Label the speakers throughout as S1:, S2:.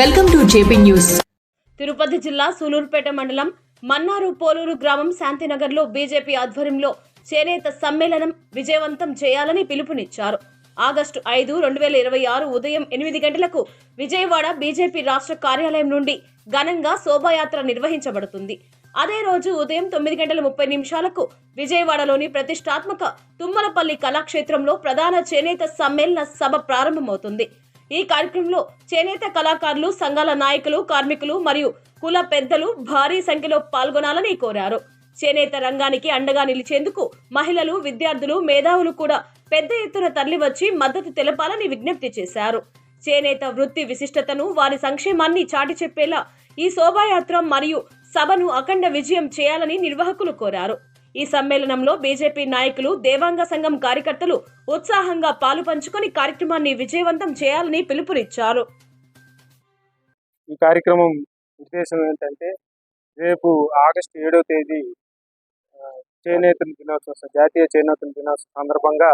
S1: Welcome to JP news.
S2: Tirupati జిల్లా సూలూరుపేట మండలం మన్నారు పోలూరు గ్రామం శాంతినగర్లో బీజేపీ ఆధ్వర్యంలో చేనేత సమ్మేళనం విజయవంతం చేయాలని పిలుపునిచ్చారు. ఆగస్టు 5, 2026 ఉదయం 8 గంటలకు విజయవాడ బీజేపీ రాష్ట్ర కార్యాలయం నుండి ఘనంగా శోభాయాత్ర నిర్వహించబడుతుంది. అదే రోజు ఉదయం 9:30 విజయవాడలోని ప్రతిష్టాత్మక తుమ్మలపల్లి కళాక్షేత్రంలో ప్రధాన చేనేత సమ్మేళన సభ ప్రారంభమవుతుంది. ఈ కార్యక్రమంలో చేనేత కళాకారులు, సంఘాల నాయకులు, కార్మికులు మరియు కుల పెద్దలు భారీ సంఖ్యలో పాల్గొనాలని కోరారు. చేనేత రంగానికి అండగా నిలిచేందుకు మహిళలు, విద్యార్థులు, మేధావులు కూడా పెద్ద ఎత్తున తరలివచ్చి మద్దతు తెలపాలని విజ్ఞప్తి చేశారు. చేనేత వృత్తి విశిష్టతను, వారి సంక్షేమాన్ని చాటి చెప్పేలా ఈ శోభాయాత్ర మరియు సభను అఖండ విజయం చేయాలని నిర్వాహకులు కోరారు. ఈ సమ్మేళనంలో బీజేపీ నాయకులు, దేవాంగ సంఘం కార్యకర్తలు ఉత్సాహంగా పాలు పంచుకొని కార్యక్రమాన్ని విజయవంతం చేయాలని పిలుపునిచ్చారు.
S3: ఈ కార్యక్రమం ఉద్దేశం ఏంటంటే, రేపు ఆగస్టు 7వ తేదీ చేనేత దినోత్సవం, జాతీయ చేనేత దినోత్సవం సందర్భంగా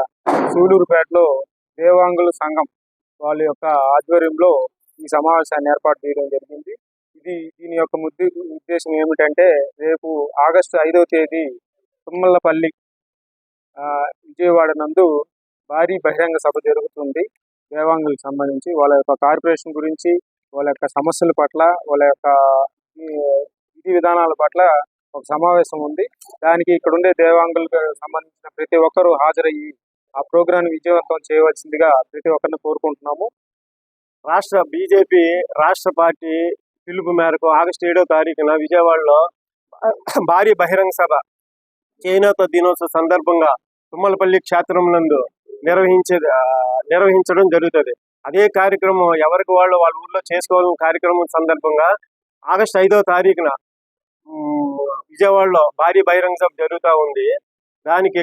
S3: సూలూరుపేటలో దేవాంగుల సంఘం వాళ్ళ యొక్క ఆధ్వర్యంలో ఈ సమావేశాన్ని ఏర్పాటు చేయడం జరిగింది. దీని యొక్క ఉద్దేశం ఏమిటంటే, రేపు ఆగస్టు 5వ తేదీ తుమ్మలపల్లి విజయవాడ నందు భారీ బహిరంగ సభ జరుగుతుంది. దేవాంగులకు సంబంధించి వాళ్ళ యొక్క కార్పొరేషన్ గురించి, వాళ్ళ యొక్క సమస్యల పట్ల, వాళ్ళ యొక్క విధి విధానాల పట్ల ఒక సమావేశం ఉంది. దానికి ఇక్కడ ఉండే దేవాంగులకు సంబంధించిన ప్రతి ఒక్కరూ హాజరయ్యి ఆ ప్రోగ్రాన్ని విజయవంతం చేయవలసిందిగా ప్రతి ఒక్కరిని కోరుకుంటున్నాము.
S4: రాష్ట్ర బీజేపీ రాష్ట్ర పార్టీ పిలుపు మేరకు ఆగస్టు 7వ తారీఖున విజయవాడలో భారీ బహిరంగ సభ చేనేత దినోత్సవ సందర్భంగా తుమ్మలపల్లి క్షేత్రం నందు నిర్వహించడం జరుగుతుంది. అదే కార్యక్రమం ఎవరికి వాళ్ళ ఊర్లో చేసుకోవాలని కార్యక్రమం సందర్భంగా ఆగస్టు 5వ తారీఖున విజయవాడలో భారీ బహిరంగ సభ జరుగుతూ ఉంది. దానికి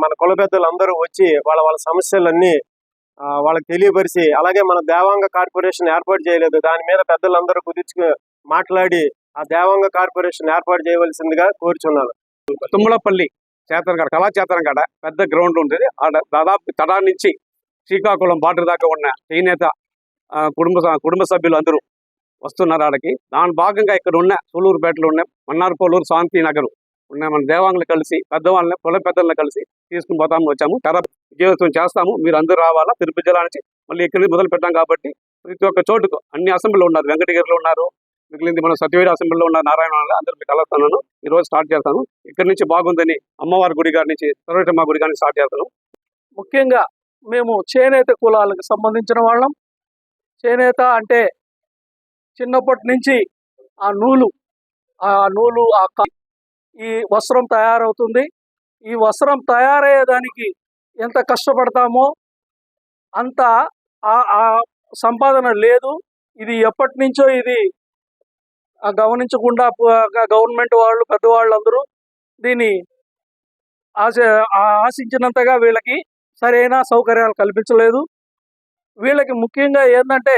S4: మన కుల పెద్దలు అందరూ వచ్చి వాళ్ళ సమస్యలన్నీ వాళ్ళకి తెలియపరిచి, అలాగే మన దేవాంగ కార్పొరేషన్ ఏర్పాటు చేయలేదు, దాని మీద పెద్దలందరూ కుదిర్చి మాట్లాడి ఆ దేవాంగ కార్పొరేషన్ ఏర్పాటు చేయవలసిందిగా కోరుచున్నాను.
S5: తుమ్మలపల్లి కళాక్షేత్రం కాడ పెద్ద గ్రౌండ్ ఉంటుంది. దాదాపు తడా నుంచి శ్రీకాకుళం బార్డర్ దాకా ఉన్న చేనేత కుటుంబ సభ్యులు అందరూ వస్తున్నారు ఆడకి. దాని భాగంగా ఇక్కడ ఉన్న సూలూరుపేటలో ఉన్న మన్నార్ పోలూరు శాంతి నగర్ ఉన్న మన దేవాంగులు కలిసి పెద్దవాళ్ళని, కుల పెద్దలను కలిసి తీసుకుని వచ్చాము. విజయోత్సవం చేస్తాము. మీరు అందరూ రావాలా. తిరుపతి జిల్లా నుంచి మళ్ళీ ఇక్కడి నుంచి మొదలు పెట్టాం కాబట్టి ప్రతి ఒక్క చోటుకు అన్ని అసెంబ్లీలో ఉన్నారు. వెంకటగిరిలో ఉన్నారు, మిగిలింది మన సత్యవేడి అసెంబ్లీలో ఉన్న నారాయణ అందరూ మీకు కలుస్తాను. ఈ రోజు స్టార్ట్ చేస్తాను. ఇక్కడ నుంచి బాగుందని అమ్మవారి గుడి గారి నుంచి, సర్వేటమ్మ గుడి గారి నుంచి స్టార్ట్ చేస్తాను.
S6: ముఖ్యంగా మేము చేనేత కులాలకు సంబంధించిన వాళ్ళం. చేనేత అంటే చిన్నప్పటి నుంచి ఆ నూలు ఈ వస్త్రం తయారవుతుంది. ఈ వస్త్రం తయారయ్యేదానికి ఎంత కష్టపడతామో అంత ఆ సంపాదన లేదు. ఇది ఎప్పటి నుంచో ఇది గమనించకుండా గవర్నమెంట్ వాళ్ళు, పెద్దవాళ్ళందరూ దీన్ని ఆశించినంతగా వీళ్ళకి సరైన సౌకర్యాలు కల్పించలేదు. వీళ్ళకి ముఖ్యంగా ఏంటంటే,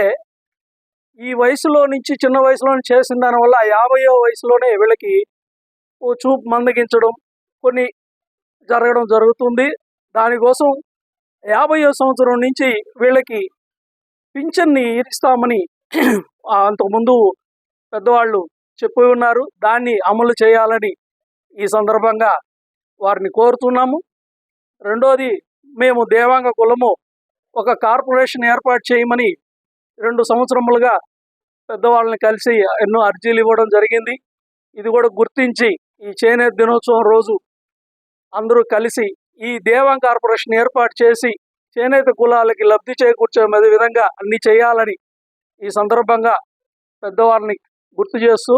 S6: ఈ వయసులో నుంచి, చిన్న వయసులో నుంచి చేసిన దానివల్ల 50వ వయసులోనే వీళ్ళకి చూపు మందగించడం కొన్ని జరగడం జరుగుతుంది. దానికోసం 50వ సంవత్సరం నుంచి వీళ్ళకి పింఛన్ని ఇస్తామని అంతకుముందు పెద్దవాళ్ళు చెప్పి ఉన్నారు. దాన్ని అమలు చేయాలని ఈ సందర్భంగా వారిని కోరుతున్నాము. రెండోది, మేము దేవాంగ కులము ఒక కార్పొరేషన్ ఏర్పాటు చేయమని 2 సంవత్సరములుగా పెద్దవాళ్ళని కలిసి ఎన్నో అర్జీలు ఇవ్వడం జరిగింది. ఇది కూడా గుర్తించి ఈ చేనేత దినోత్సవం రోజు అందరూ కలిసి ఈ దేవాంగ కార్పొరేషన్ ఏర్పాటు చేసి చేనేత కులాలకి లబ్ధి చేకూర్చే విధంగా అన్ని చేయాలని ఈ సందర్భంగా పెద్దవారిని గుర్తు చేస్తూ